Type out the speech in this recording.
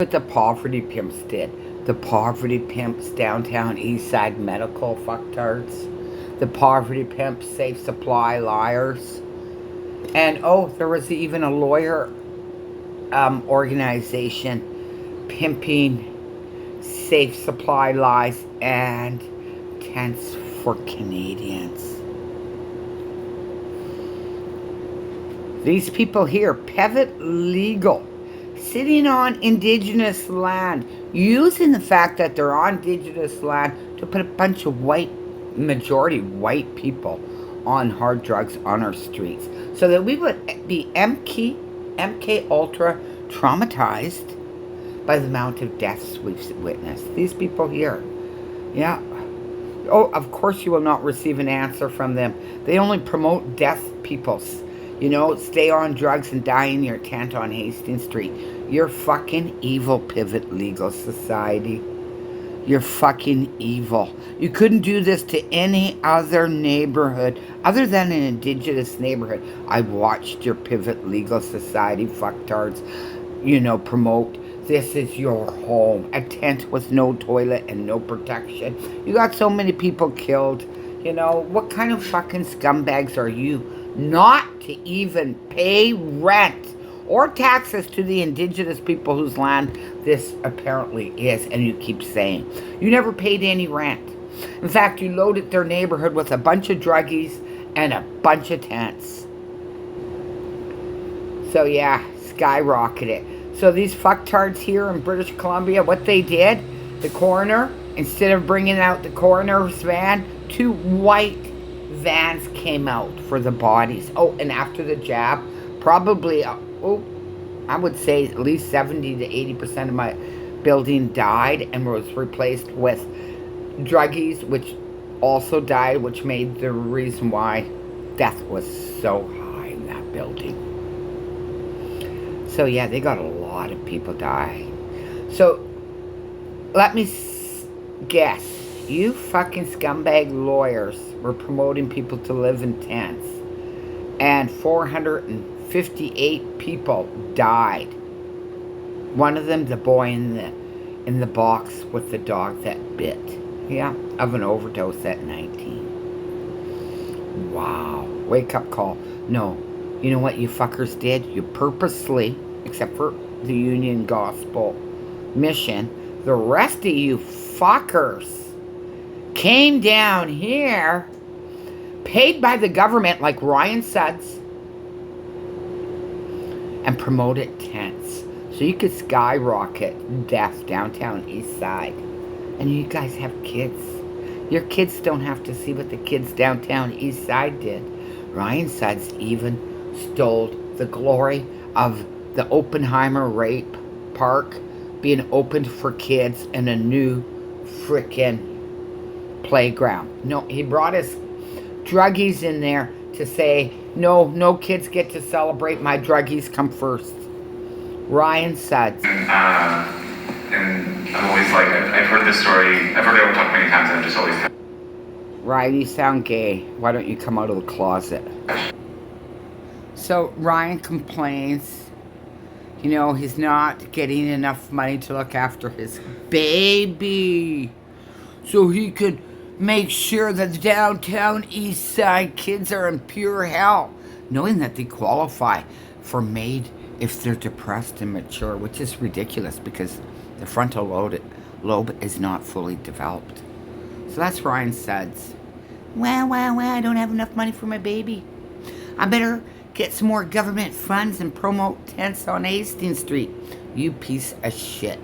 What the poverty pimps did. The poverty pimps, downtown east side medical fucktards. The poverty pimps, safe supply liars. And oh, there was even a lawyer organization pimping safe supply lies and tents for Canadians. These people here, pivot legal, sitting on Indigenous land, using the fact that they're on Indigenous land to put a bunch of majority white people on hard drugs on our streets, so that we would be MK Ultra traumatized by the amount of deaths we've witnessed. These people here, yeah. Oh, of course you will not receive an answer from them. They only promote death peoples. You know, stay on drugs and die in your tent on Hastings Street. You're fucking evil, Pivot Legal Society. You're fucking evil. You couldn't do this to any other neighborhood other than an Indigenous neighborhood. I watched your Pivot Legal Society fucktards, you know, promote this is your home. A tent with no toilet and no protection. You got so many people killed. You know, what kind of fucking scumbags are you? Not to even pay rent or taxes to the Indigenous people whose land this apparently is, and you keep saying. You never paid any rent. In fact, you loaded their neighborhood with a bunch of druggies and a bunch of tents. So yeah, skyrocketed. So these fucktards here in British Columbia, what they did, the coroner, instead of bringing out the coroner's van, 2 white vans came out for the bodies. Oh, and after the jab, probably, I would say at least 70 to 80% of my building died and was replaced with druggies, which also died, which made the reason why death was so high in that building. So yeah, they got a lot of people dying. So let me guess. You fucking scumbag lawyers were promoting people to live in tents. And 458 people died. One of them, the boy in the box with the dog that bit. Yeah, of an overdose at 19. Wow. Wake up call. No. You know what you fuckers did? You purposely, except for the Union Gospel Mission, the rest of you fuckers came down here, paid by the government like Ryan Sudds, and promoted tents. So you could skyrocket death downtown east side. And you guys have kids. Your kids don't have to see what the kids downtown east side did. Ryan Sudds even stole the glory of the Oppenheimer rape park being opened for kids and a new frickin' playground. No, he brought his druggies in there to say, no kids get to celebrate. My druggies come first. Ryan Sudds. And I'm always like, I've heard this story, I've heard it talk many times, and I'm just always... Ryan, you sound gay. Why don't you come out of the closet? So Ryan complains, you know, he's not getting enough money to look after his baby. So he could make sure that the downtown east side kids are in pure hell, knowing that they qualify for MAID if they're depressed and mature, which is ridiculous because the frontal lobe is not fully developed. So that's Ryan Sudds. Well, I don't have enough money for my baby. I better get some more government funds and promote tents on Hastings Street. You piece of shit.